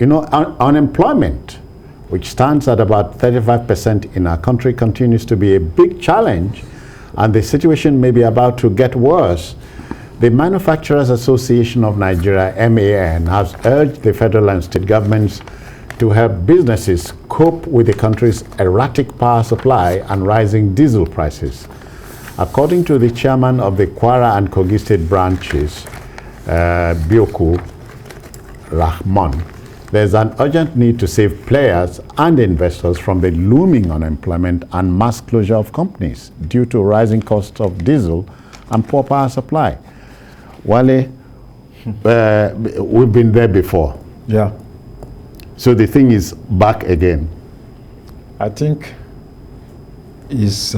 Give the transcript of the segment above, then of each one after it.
Unemployment, which stands at about 35% in our country, continues to be a big challenge, and the situation may be about to get worse. The Manufacturers Association of Nigeria, MAN, has urged the federal and state governments to help businesses cope with the country's erratic power supply and rising diesel prices. According to the chairman of the Kwara and Kogi state branches, Bioku Rahmon, there's an urgent need to save players and investors from the looming unemployment and mass closure of companies due to rising costs of diesel and poor power supply. Wale, we've been there before. Yeah. So the thing is back again. I think it's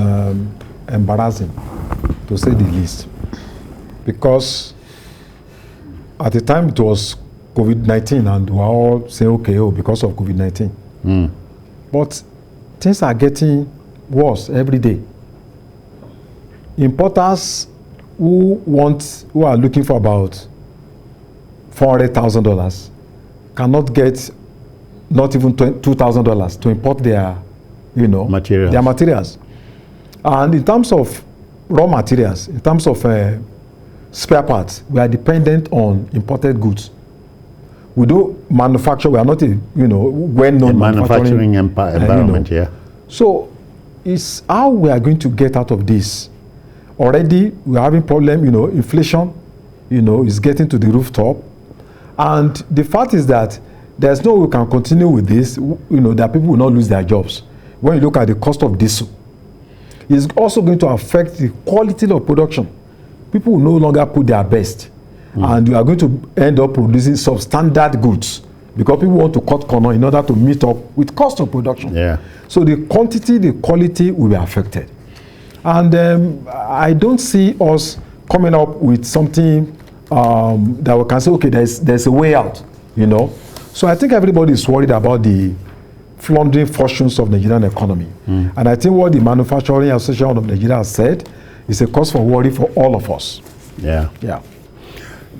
embarrassing, to say the least, because at the time it was COVID-19 and we were all saying, okay, because of COVID-19. But things are getting worse every day. Importers who are looking for about $400,000 cannot get not even $2,000 to import their, materials. And in terms of raw materials, in terms of spare parts, we are dependent on imported goods. We do manufacture. We are not a well-known manufacturing environment. So it's how we are going to get out of this. Already we are having problem. Inflation, is getting to the rooftop, and the fact is that there's no way we can continue with this. That people will not lose their jobs. When you look at the cost of diesel, it's also going to affect the quality of production. People will no longer put their best. And you are going to end up producing substandard goods because people want to cut corner in order to meet up with cost of production. Yeah. So the quantity, the quality will be affected. And I don't see us coming up with something that we can say, okay, there's a way out, So I think everybody is worried about the floundering fortunes of the Nigerian economy. And I think what the Manufacturing Association of Nigeria has said is a cause for worry for all of us. Yeah. Yeah.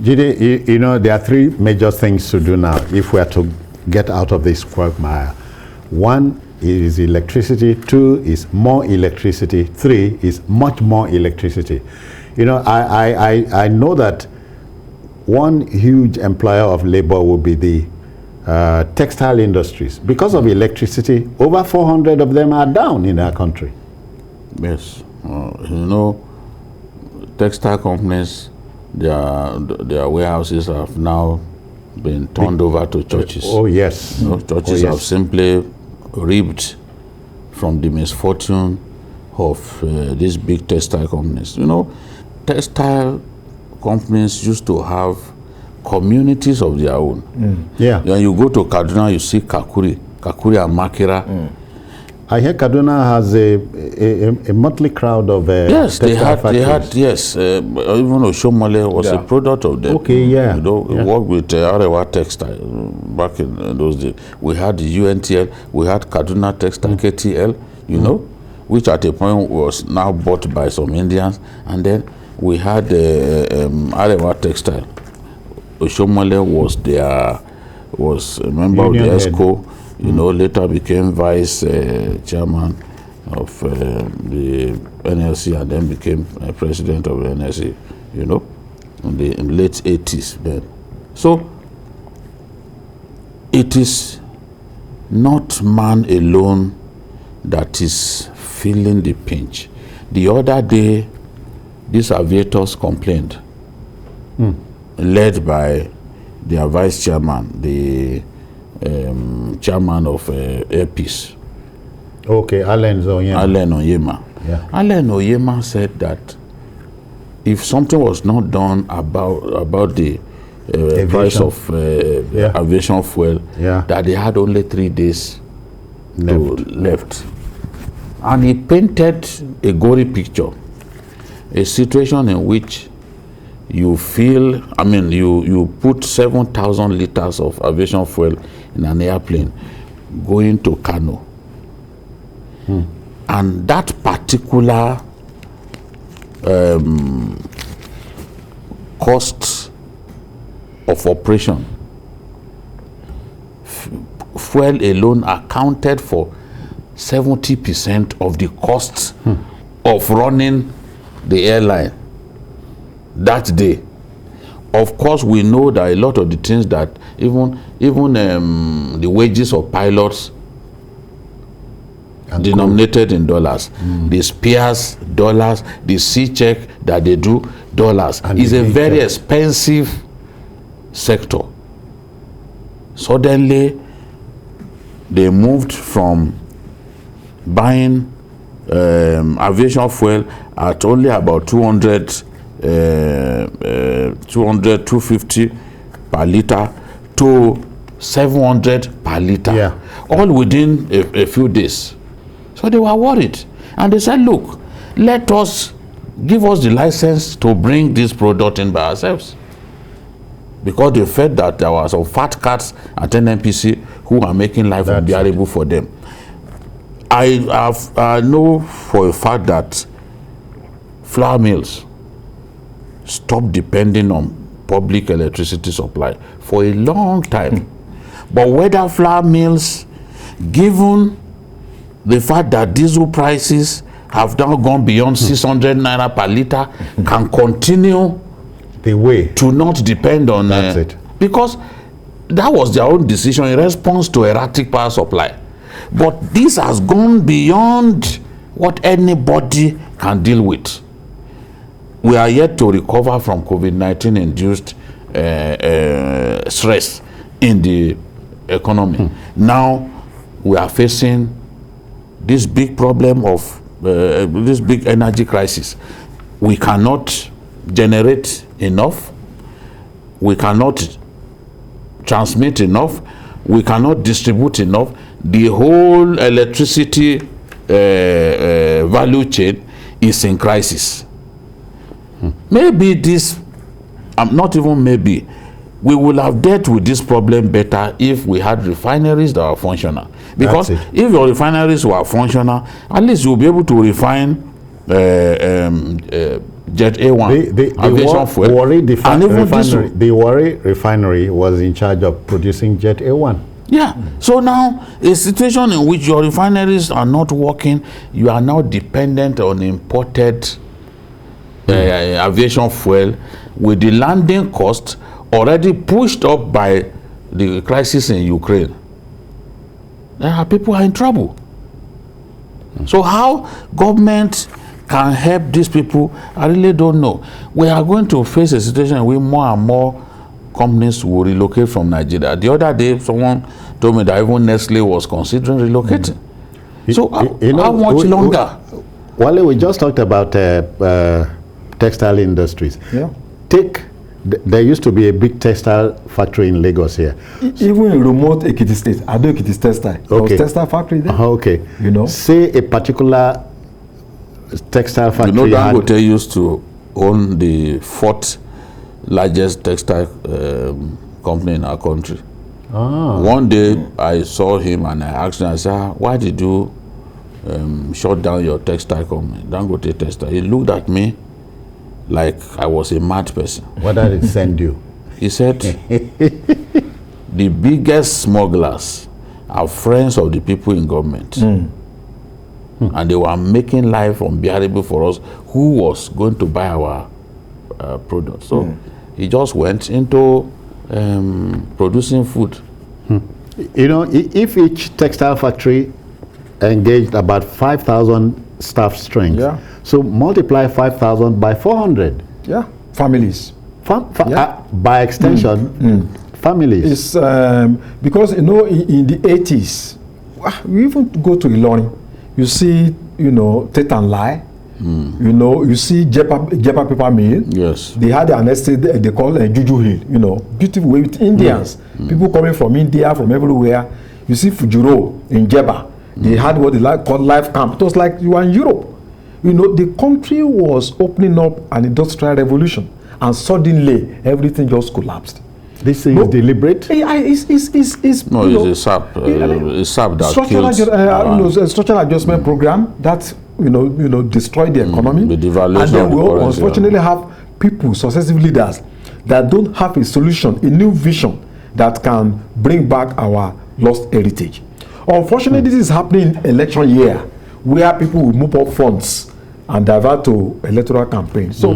Jide, there are three major things to do now if we are to get out of this quagmire. One is electricity, two is more electricity, three is much more electricity. I know that one huge employer of labor will be the textile industries. Because of electricity, over 400 of them are down in our country. Yes. Textile companies, their warehouses have now been turned over to churches. Oh, yes. Churches have simply reaped from the misfortune of these big textile companies. Textile companies used to have communities of their own. Yeah. When you go to Kaduna, you see Kakuri and Makira. I hear Kaduna has a motley crowd of yes, they had yes. Even Oshomole was a product of them. Okay, yeah. We worked with Arewa Textile back in those days. We had the UNTL, we had Kaduna Textile, KTL, which at a point was now bought by some Indians, and then we had Arewa Textile. Oshomole was a member of the ESCO. Later became vice chairman of the NLC and then became president of the NLC, in the late 80s then. So it is not man alone that is feeling the pinch. The other day, these aviators complained, led by their vice chairman, the chairman of Airpeace. Okay, Allen Onyema. Yeah. Allen Onyema said that if something was not done about the price of aviation fuel, that they had only 3 days left. And he painted a gory picture, a situation in which you feel, you put 7,000 liters of aviation fuel in an airplane going to Kano. And that particular cost of operation fuel alone accounted for 70% of the costs of running the airline that day. Of course, we know that a lot of the things that even the wages of pilots and denominated in dollars, the spares dollars, the C check that they do dollars, and is a very expensive sector. Suddenly, they moved from buying aviation fuel at only about 250 per liter to 700 per liter, all within a few days. So they were worried, and they said, look, give us the license to bring this product in by ourselves, because they felt that there were some fat cats at NNPC who are making life unbearable for them. I know for a fact that flour mills stopped depending on public electricity supply for a long time. But whether flour mills, given the fact that diesel prices have now gone beyond 600 naira per liter, can continue the way to not depend on it, because that was their own decision in response to erratic power supply. But this has gone beyond what anybody can deal with. We are yet to recover from COVID-19 induced stress in the economy. Now we are facing this big problem of this big energy crisis. We cannot generate enough, we cannot transmit enough, we cannot distribute enough. The whole electricity value chain is in crisis. Maybe this, not even maybe, we will have dealt with this problem better if we had refineries that are functional. Because if your refineries were functional, at least you'll be able to refine Jet A1 aviation fuel. The Warri refinery was in charge of producing Jet A1. Yeah. So now, a situation in which your refineries are not working, you are now dependent on imported aviation fuel, with the landing cost already pushed up by the crisis in Ukraine. People are in trouble. So how government can help these people, I really don't know. We are going to face a situation where more and more companies will relocate from Nigeria. The other day, someone told me that even Nestle was considering relocating. So how much longer? Wale, we just talked about textile industries. There used to be a big textile factory in Lagos here. Even in remote Ekiti State, Ado Ekiti Textile. There was textile factory there. Okay. Say a particular textile factory. Dangote used to own the 4th largest textile company in our country. One day I saw him and I asked him, I said, why did you shut down your textile company, Dangote Textile? He looked at me like I was a mad person. What did it send you? He said, the biggest smugglers are friends of the people in government. And they were making life unbearable for us who was going to buy our products. So he just went into producing food. If each textile factory engaged about 5,000 staff strength, so multiply 5,000 by 400. Families. By extension, families. It's because in the 80s, we even go to Ilorin, you see, Tet and Lai, you see Jepa Paper Mill. Yes. They had an estate they call Juju Hill, beautiful way with Indians. People coming from India, from everywhere. You see Fujiro in Jeba. They had what they called life camp. It was like you were in Europe. The country was opening up an industrial revolution, and suddenly everything just collapsed. This is deliberate? It's a SAP. It's SAP that structural adjustment program that destroyed the economy. The devaluation. And then we unfortunately have people, successive leaders, that don't have a solution, a new vision that can bring back our lost heritage. Unfortunately, this is happening in election year, where people will move up funds and divert to electoral campaign. So,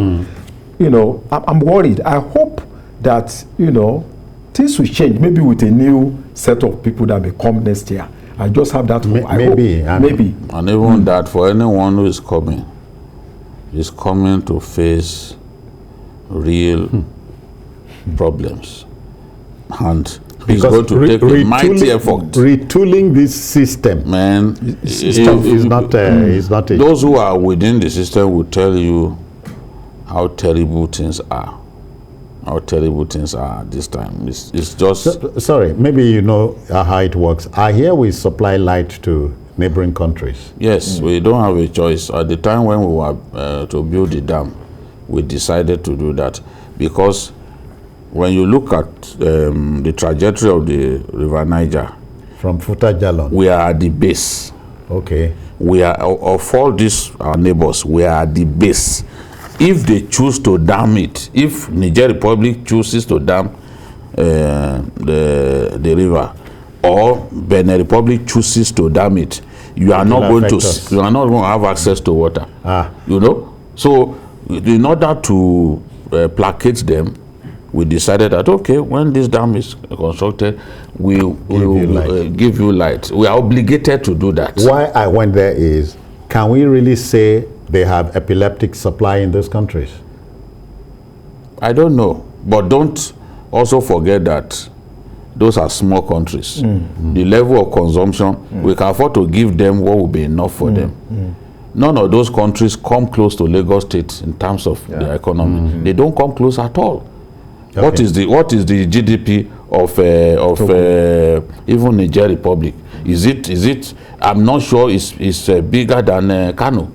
you know, I'm worried. I hope that, you know, things will change, maybe with a new set of people that may come next year. I just have that hope. Maybe. Maybe. And even that, for anyone who is coming to face real problems. And he's going to take a mighty effort. Retooling this system, Man, is not a... Those who are within the system will tell you how terrible things are. How terrible things are at this time. It's just... Sorry, maybe you know how it works. I hear we supply light to neighboring countries. Yes, we don't have a choice. At the time when we were to build the dam, we decided to do that because when you look at the trajectory of the River Niger, from Futa Jalon, we are at the base. Okay. We are, of all these our neighbors, we are at the base. If they choose to dam it, if Niger Republic chooses to dam the river, or Benin Republic chooses to dam it, you are not going to have access to water. You know, so in order to placate them, we decided that okay, when this dam is constructed, we will give you light. We are obligated to do that. Why I went there is, can we really say they have epileptic supply in those countries? I don't know, but don't also forget that those are small countries. The level of consumption, we can afford to give them what will be enough for them. None of those countries come close to Lagos State in terms of their economy. They don't come close at all. Okay. What is the GDP of even Niger Republic? Is it? I'm not sure. It's bigger than Kano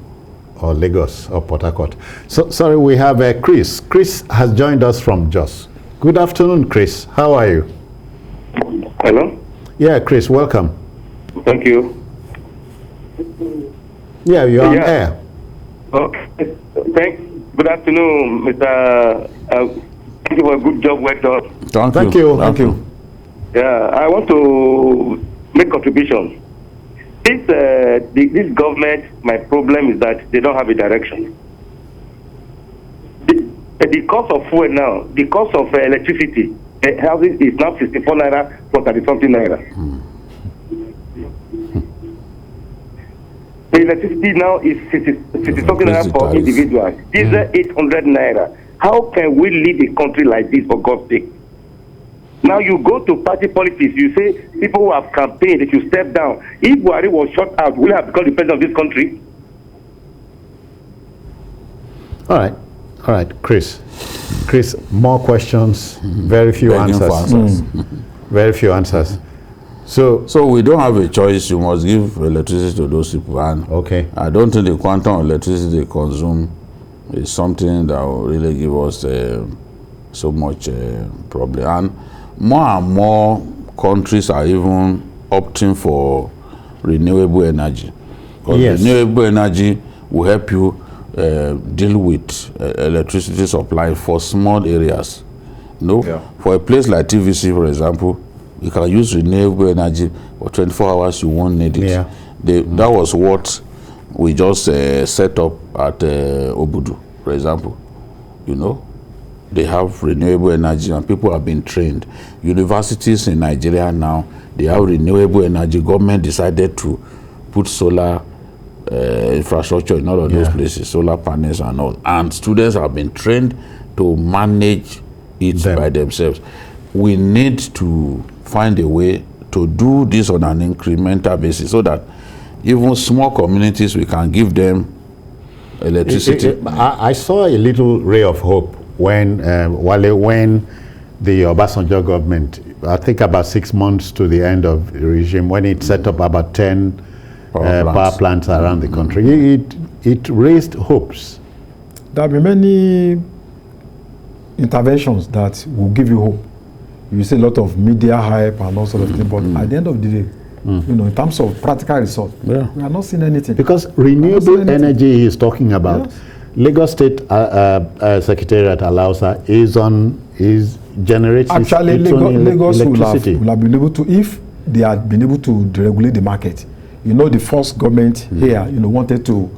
or Lagos or Port Harcourt. So sorry, we have Chris. Chris has joined us from Jos. Good afternoon, Chris. How are you? Hello? Yeah, Chris, welcome. Thank you. Yeah, you're on air. Okay. Thanks. Good afternoon, Mr. Thank you for a good job well done. Thank you. Yeah, I want to make contribution. This government, my problem is that they don't have a direction. The cost of fuel now, the cost of electricity, housing is now 64 naira for 30 something naira. The electricity now is 60 something naira for individuals. These are 800 naira. How can we lead a country like this, for God's sake? Now you go to party politics, you say people who have campaigned, they should step down. If Buhari was shut out, will have become the president of this country? All right, Chris, more questions, very few answers. Very few answers. So we don't have a choice. You must give electricity to those people. And okay, I don't think the quantum of electricity they consume is something that will really give us so much problem. And more countries are even opting for renewable energy. Because renewable energy will help you deal with electricity supply for small areas. For a place like TVC, for example, you can use renewable energy for 24 hours, you won't need it. That was what we just set up at Obudu, for example. They have renewable energy and people have been trained. Universities in Nigeria now, they have renewable energy. Government decided to put solar infrastructure in all of those places, solar panels and all. And students have been trained to manage it by themselves. We need to find a way to do this on an incremental basis so that even small communities, we can give them electricity. I saw a little ray of hope when the Obasanjo government, I think about 6 months to the end of the regime, when it set up about 10 power plants around the country, it raised hopes. There will be many interventions that will give you hope. You see a lot of media hype and all sort of things, but at the end of the day, in terms of practical results, we are not seeing anything. Because renewable energy he is talking about, Lagos State Secretariat generates actually its Lagos electricity. will have been able to, if they had been able to deregulate the market. You know, the first government here, you know, wanted to,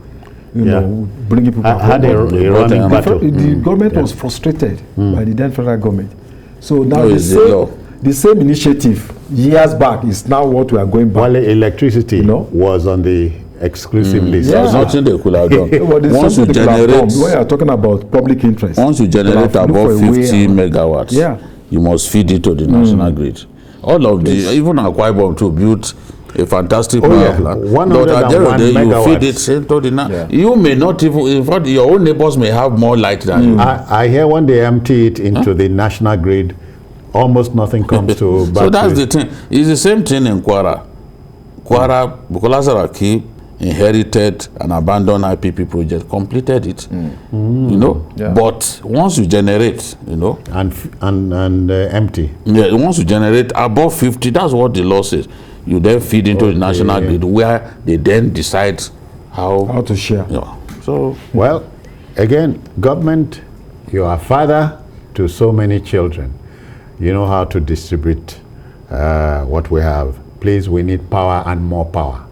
you know, bring people back. Had a running battle. The government was frustrated by the then federal government. So now the same initiative years back is now what we are going back. While electricity was on the exclusive list. There's nothing they could have done. Once you generate, when you are talking about public interest, once you generate above 50 megawatts, you must feed it to the national grid. All of the, even Akwa Ibom too, built a fantastic power plant. 101 megawatts. You feed it to the You may not even, in fact, your own neighbors may have more light than you. I hear when they empty it into the national grid, almost nothing comes to back. So that's the thing. It's the same thing in Kwara. Kwara, Bukola Saraki inherited an abandoned IPP project, completed it, you know. But once you generate, you know, and empty. Yeah, once you generate above 50, that's what the law says. You then feed into the national grid, where they then decide how to share. Yeah. So well, again, government, you are father to so many children. You know how to distribute what we have. Please, we need power and more power.